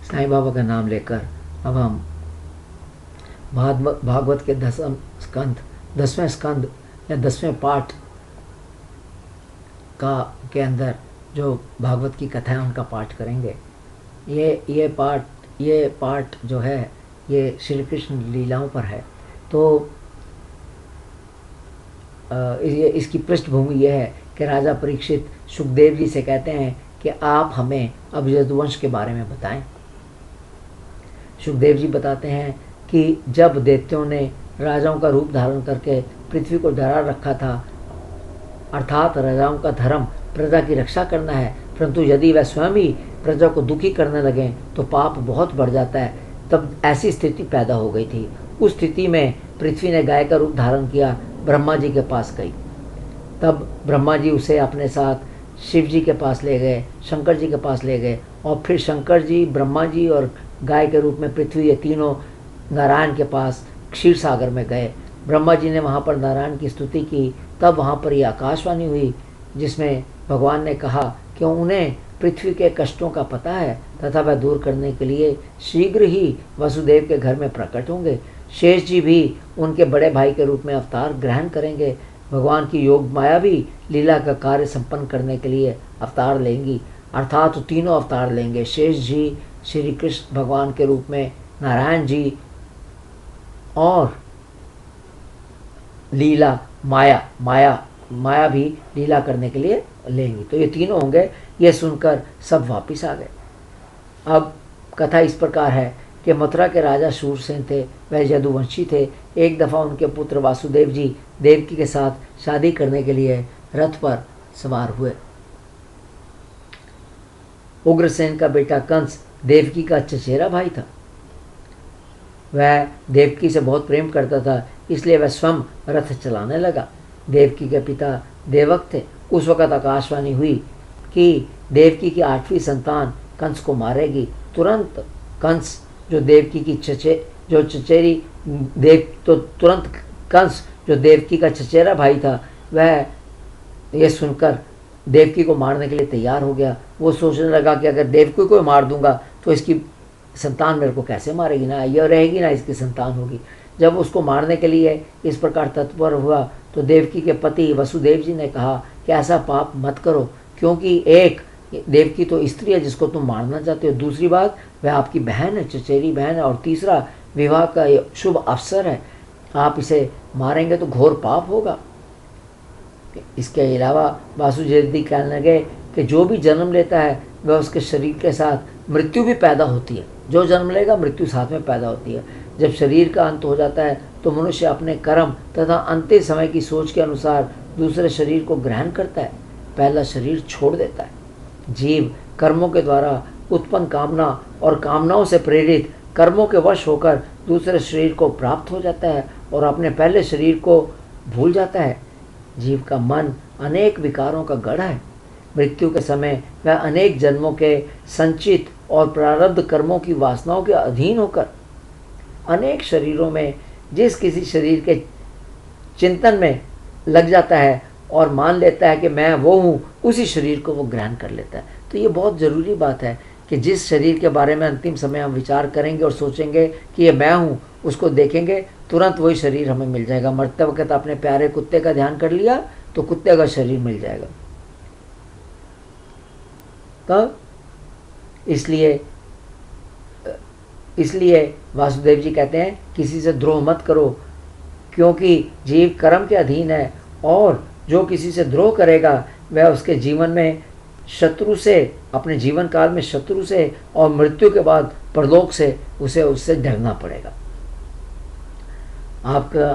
साईं बाबा का नाम लेकर अब हम भागवत के 10वें स्कंद या 10वें पाठ का के अंदर जो भागवत की कथा है उनका पाठ करेंगे। ये पाठ जो है ये श्री कृष्ण लीलाओं पर है। तो इसकी पृष्ठभूमि यह है कि राजा परीक्षित सुखदेव जी से कहते हैं कि आप हमें अब यदुवंश के बारे में बताएं। सुखदेव जी बताते हैं कि जब दैत्यों ने राजाओं का रूप धारण करके पृथ्वी को डरा रखा था, अर्थात राजाओं का धर्म प्रजा की रक्षा करना है, परंतु यदि वह स्वयं ही प्रजा को दुखी करने लगें तो पाप बहुत बढ़ जाता है। तब ऐसी स्थिति पैदा हो गई थी। उस स्थिति में पृथ्वी ने गाय का रूप धारण किया, ब्रह्मा जी के पास गई। तब ब्रह्मा जी उसे अपने साथ शिव जी के पास ले गए, शंकर जी के पास ले गए, और फिर शंकर जी, ब्रह्मा जी और गाय के रूप में पृथ्वी, ये तीनों नारायण के पास क्षीर सागर में गए। ब्रह्मा जी ने वहाँ पर नारायण की स्तुति की। तब वहाँ पर ये आकाशवाणी हुई जिसमें भगवान ने कहा कि उन्हें पृथ्वी के कष्टों का पता है तथा वह दूर करने के लिए शीघ्र ही वसुदेव के घर में प्रकट होंगे। शेष जी भी उनके बड़े भाई के रूप में अवतार ग्रहण करेंगे। भगवान की योग माया भी लीला का कार्य संपन्न करने के लिए अवतार लेंगी, अर्थात तीनों अवतार लेंगे। शेष जी श्री कृष्ण भगवान के रूप में, नारायण जी और लीला माया भी लीला करने के लिए लेंगी। तो ये तीनों होंगे। ये सुनकर सब वापिस आ गए। अब कथा इस प्रकार है कि मथुरा के राजा शूरसेन थे, वह यदुवंशी थे। एक दफ़ा उनके पुत्र वासुदेव जी देवकी के साथ शादी करने के लिए रथ पर सवार हुए। उग्रसेन का बेटा कंस देवकी का चचेरा भाई था। वह देवकी से बहुत प्रेम करता था, इसलिए वह स्वयं रथ चलाने लगा। देवकी के पिता देवक थे। उस वक़्त आकाशवाणी हुई कि देवकी की 8वीं संतान कंस को मारेगी। तुरंत कंस जो देवकी की तुरंत कंस जो देवकी का चचेरा भाई था, वह यह सुनकर देवकी को मारने के लिए तैयार हो गया। वो सोचने लगा कि अगर देवकी को मार दूंगा तो इसकी संतान मेरे को कैसे मारेगी, ना यह रहेगी ना इसकी संतान होगी। जब उसको मारने के लिए इस प्रकार तत्पर हुआ तो देवकी के पति वसुदेव जी ने कहा कि ऐसा पाप मत करो, क्योंकि एक देवकी तो स्त्री है जिसको तुम मारना चाहते हो, दूसरी बात वह आपकी बहन है, चचेरी बहन है, और तीसरा विवाह का शुभ अवसर है। आप इसे मारेंगे तो घोर पाप होगा। इसके अलावा वासुदेव जी कहने लगे कि जो भी जन्म लेता है वह उसके शरीर के साथ मृत्यु भी पैदा होती है। जो जन्म लेगा मृत्यु साथ में पैदा होती है। जब शरीर का अंत हो जाता है तो मनुष्य अपने कर्म तथा अंतिम समय की सोच के अनुसार दूसरे शरीर को ग्रहण करता है, पहला शरीर छोड़ देता है। जीव कर्मों के द्वारा उत्पन्न कामना और कामनाओं से प्रेरित कर्मों के वश होकर दूसरे शरीर को प्राप्त हो जाता है और अपने पहले शरीर को भूल जाता है। जीव का मन अनेक विकारों का गढ़ है। मृत्यु के समय वह अनेक जन्मों के संचित और प्रारब्ध कर्मों की वासनाओं के अधीन होकर अनेक शरीरों में जिस किसी शरीर के चिंतन में लग जाता है और मान लेता है कि मैं वो हूँ, उसी शरीर को वो ग्रहण कर लेता है। तो ये बहुत ज़रूरी बात है कि जिस शरीर के बारे में अंतिम समय हम विचार करेंगे और सोचेंगे कि ये मैं हूँ, उसको देखेंगे तुरंत वही शरीर हमें मिल जाएगा। मरते वक्त अपने प्यारे कुत्ते का ध्यान कर लिया तो कुत्ते का शरीर मिल जाएगा। तब इसलिए वासुदेव जी कहते हैं किसी से द्रोह मत करो, क्योंकि जीव कर्म के अधीन है और जो किसी से द्रोह करेगा वह उसके जीवन में शत्रु से, अपने जीवन काल में शत्रु से, और मृत्यु के बाद परलोक से उसे उससे डरना पड़ेगा। आपका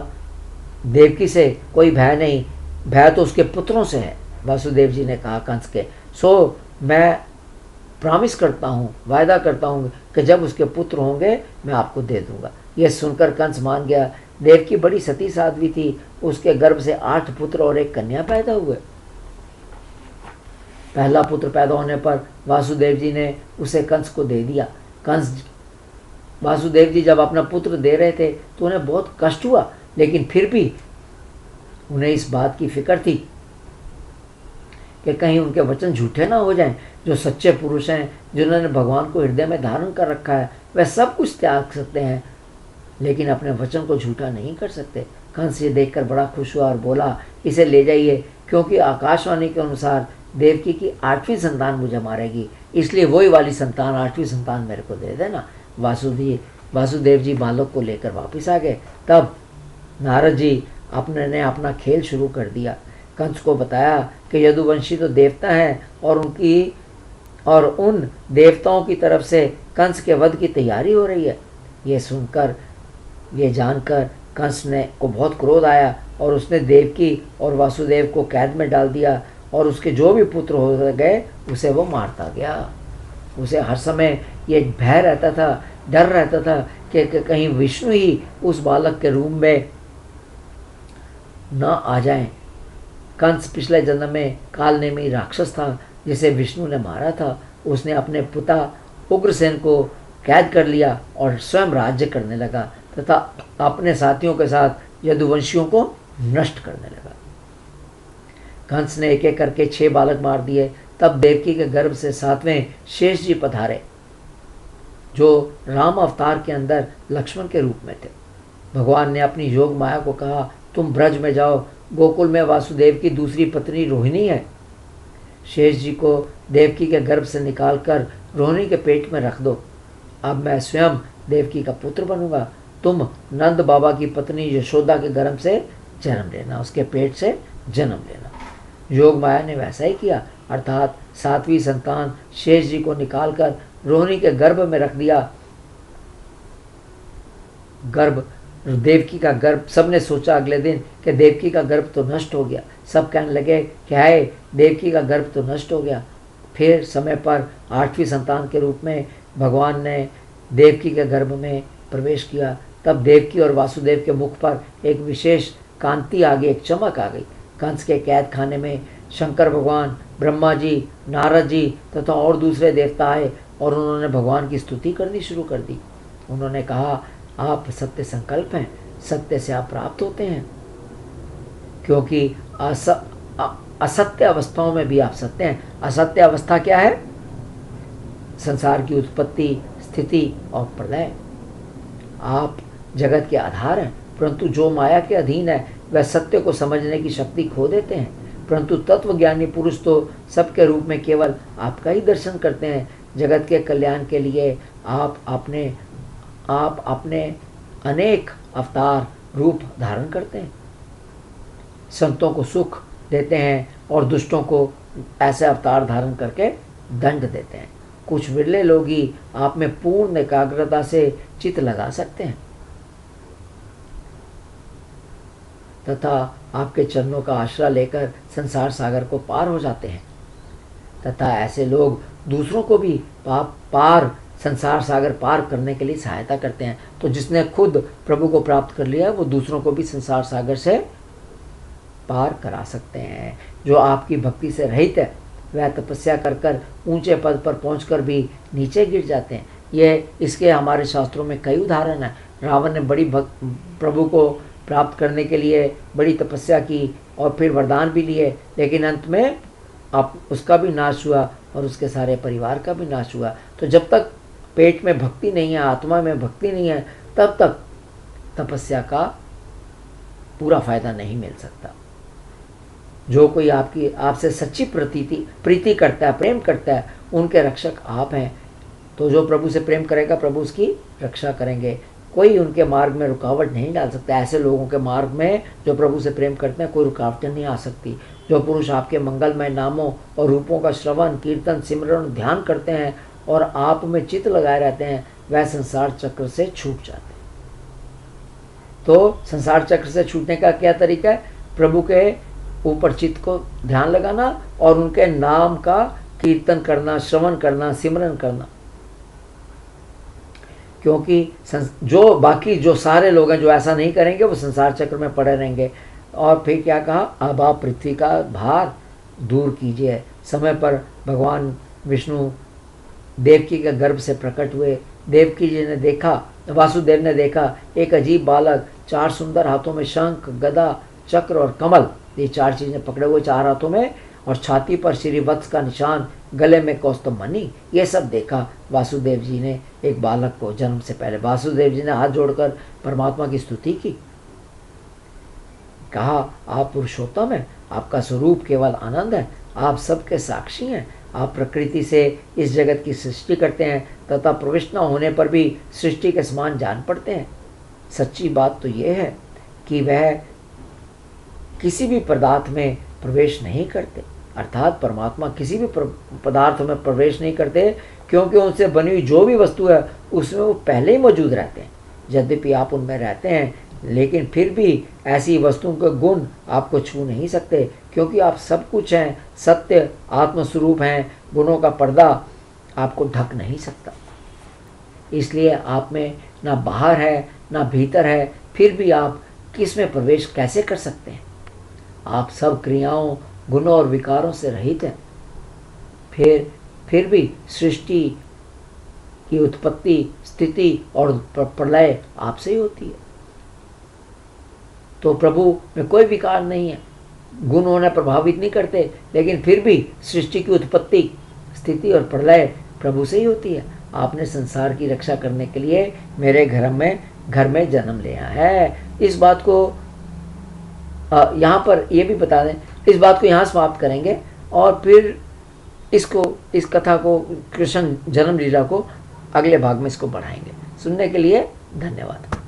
देवकी से कोई भय नहीं, भय तो उसके पुत्रों से है, वासुदेव जी ने कहा कंस के। सो मैं प्रॉमिस करता हूँ, वायदा करता हूँ कि जब उसके पुत्र होंगे मैं आपको दे दूंगा। यह सुनकर कंस मान गया। देवकी बड़ी सती साध्वी थी, उसके गर्भ से 8 पुत्र और 1 कन्या पैदा हुए। पहला पुत्र पैदा होने पर वासुदेव जी ने उसे कंस को दे दिया। वासुदेव जी जब अपना पुत्र दे रहे थे तो उन्हें बहुत कष्ट हुआ, लेकिन फिर भी उन्हें इस बात की फिक्र थी कि कहीं उनके वचन झूठे ना हो जाएं। जो सच्चे पुरुष हैं, जिन्होंने भगवान को हृदय में धारण कर रखा है, वह सब कुछ त्याग सकते हैं, लेकिन अपने वचन को झूठा नहीं कर सकते। कंस ये देखकर बड़ा खुश हुआ और बोला, इसे ले जाइए, क्योंकि आकाशवाणी के अनुसार देवकी की 8वीं संतान मुझे मारेगी, इसलिए वही वाली संतान, 8वीं संतान मेरे को दे देना। वासुदेव जी बालक को लेकर वापस आ गए। तब नारद जी ने अपना खेल शुरू कर दिया। कंस को बताया कि यदुवंशी तो देवता हैं और उन देवताओं की तरफ से कंस के वध की तैयारी हो रही है। ये जानकर कंस को बहुत क्रोध आया और उसने देवकी और वासुदेव को कैद में डाल दिया और उसके जो भी पुत्र हो गए उसे वो मारता गया। उसे हर समय ये भय रहता था, डर रहता था कि कहीं विष्णु ही उस बालक के रूप में न आ जाएं। कंस पिछले जन्म में कालनेमी राक्षस था जिसे विष्णु ने मारा था। उसने अपने पिता उग्रसेन को कैद कर लिया और स्वयं राज्य करने लगा तथा अपने साथियों के साथ यदुवंशियों को नष्ट करने लगा। कंस ने एक एक करके 6 बालक मार दिए। तब देवकी के गर्भ से 7वें शेष जी पधारे, जो राम अवतार के अंदर लक्ष्मण के रूप में थे। भगवान ने अपनी योग माया को कहा, तुम ब्रज में जाओ, गोकुल में वासुदेव की दूसरी पत्नी रोहिणी है। शेष जी को देवकी के गर्भ से निकालकर रोहिणी के पेट में रख दो। अब मैं स्वयं देवकी का पुत्र बनूंगा। तुम नंद बाबा की पत्नी यशोदा के गर्भ से जन्म लेना, उसके पेट से जन्म लेना। योग माया ने वैसा ही किया, अर्थात 7वीं संतान शेष जी को निकालकर रोहिणी के गर्भ में रख दिया। देवकी का गर्भ, सबने सोचा अगले दिन कि देवकी का गर्भ तो नष्ट हो गया। सब कहने लगे कि हाय, देवकी का गर्भ तो नष्ट हो गया। फिर समय पर 8वीं संतान के रूप में भगवान ने देवकी के गर्भ में प्रवेश किया। तब देवकी और वासुदेव के मुख पर एक विशेष कांति आ गई, एक चमक आ गई। कंस के कैद खाने में शंकर भगवान, ब्रह्मा जी, नारद जी तथा और दूसरे देवता आए और उन्होंने भगवान की स्तुति करनी शुरू कर दी। उन्होंने कहा, आप सत्य संकल्प हैं, सत्य से आप प्राप्त होते हैं, क्योंकि असत्य अवस्थाओं में भी आप सत्य हैं। असत्य अवस्था क्या है? संसार की उत्पत्ति, स्थिति और प्रलय। आप जगत के आधार हैं, परंतु जो माया के अधीन है वह सत्य को समझने की शक्ति खो देते हैं। परंतु तत्वज्ञानी पुरुष तो सबके रूप में केवल आपका ही दर्शन करते हैं। जगत के कल्याण के लिए आप अपने अनेक अवतार रूप धारण करते हैं। संतों को सुख देते हैं और दुष्टों को ऐसे अवतार धारण करके दंड देते हैं। कुछ विरले लोग ही आप में पूर्ण एकाग्रता से चित्त लगा सकते हैं तथा आपके चरणों का आश्रय लेकर संसार सागर को पार हो जाते हैं। तथा ऐसे लोग दूसरों को भी संसार सागर पार करने के लिए सहायता करते हैं। तो जिसने खुद प्रभु को प्राप्त कर लिया वो दूसरों को भी संसार सागर से पार करा सकते हैं। जो आपकी भक्ति से रहित है वह तपस्या कर ऊंचे पद पर पहुंचकर भी नीचे गिर जाते हैं। इसके हमारे शास्त्रों में कई उदाहरण हैं। रावण ने प्रभु को प्राप्त करने के लिए बड़ी तपस्या की और फिर वरदान भी लिए, लेकिन अंत में उसका भी नाश हुआ और उसके सारे परिवार का भी नाश हुआ। तो जब तक पेट में भक्ति नहीं है, आत्मा में भक्ति नहीं है, तब तक तपस्या का पूरा फायदा नहीं मिल सकता। जो कोई आपसे सच्ची प्रीति करता है, प्रेम करता है, उनके रक्षक आप हैं। तो जो प्रभु से प्रेम करेगा प्रभु उसकी रक्षा करेंगे। कोई उनके मार्ग में रुकावट नहीं डाल सकता। ऐसे लोगों के मार्ग में जो प्रभु से प्रेम करते हैं कोई रुकावटें नहीं आ सकती। जो पुरुष आपके मंगलमय नामों और रूपों का श्रवण, कीर्तन, सिमरन, ध्यान करते हैं और आप में चित्त लगाए रहते हैं वह संसार चक्र से छूट जाते हैं। तो संसार चक्र से छूटने का क्या तरीका है? प्रभु के ऊपर चित्त को ध्यान लगाना और उनके नाम का कीर्तन करना, श्रवण करना, सिमरन करना। क्योंकि जो सारे लोग हैं जो ऐसा नहीं करेंगे वो संसार चक्र में पड़े रहेंगे। और फिर क्या कहा? अब आप पृथ्वी का भार दूर कीजिए। समय पर भगवान विष्णु देवकी के गर्भ से प्रकट हुए। देवकी जी ने देखा, वासुदेव ने देखा एक अजीब बालक 4 सुंदर हाथों में शंख, गदा, चक्र और कमल, ये 4 चीज़ें पकड़े हुए 4 हाथों में, और छाती पर श्री वत्स का निशान, गले में कौस्तुभमणि, ये सब देखा वासुदेव जी ने एक बालक को जन्म से पहले। वासुदेव जी ने हाथ जोड़कर परमात्मा की स्तुति की, कहा आप पुरुषोत्तम हैं, आपका स्वरूप केवल आनंद है, आप सबके साक्षी हैं, आप प्रकृति से इस जगत की सृष्टि करते हैं तथा प्रविष्ट न होने पर भी सृष्टि के समान जान पड़ते हैं। सच्ची बात तो यह है कि वह किसी भी पदार्थ में प्रवेश नहीं करते, अर्थात परमात्मा किसी भी पदार्थ में प्रवेश नहीं करते, क्योंकि उनसे बनी हुई जो भी वस्तु है उसमें वो पहले ही मौजूद रहते हैं। यद्यपि आप उनमें रहते हैं, लेकिन फिर भी ऐसी वस्तुओं के गुण आपको छू नहीं सकते, क्योंकि आप सब कुछ हैं, सत्य आत्मस्वरूप हैं, गुणों का पर्दा आपको ढक नहीं सकता। इसलिए आप में ना बाहर है ना भीतर है, फिर भी आप किस में प्रवेश कैसे कर सकते हैं? आप सब क्रियाओं, गुणों और विकारों से रहित हैं। फिर भी सृष्टि की उत्पत्ति, स्थिति और प्रलय आपसे ही होती है। तो प्रभु में कोई विकार नहीं है, गुण उन्हें प्रभावित नहीं करते, लेकिन फिर भी सृष्टि की उत्पत्ति, स्थिति और प्रलय प्रभु से ही होती है। आपने संसार की रक्षा करने के लिए मेरे घर में जन्म लिया है। इस बात को यहाँ पर ये भी बता दें, इस बात को यहाँ समाप्त करेंगे और फिर इस कथा को, कृष्ण जन्म लीला को अगले भाग में इसको बढ़ाएंगे। सुनने के लिए धन्यवाद।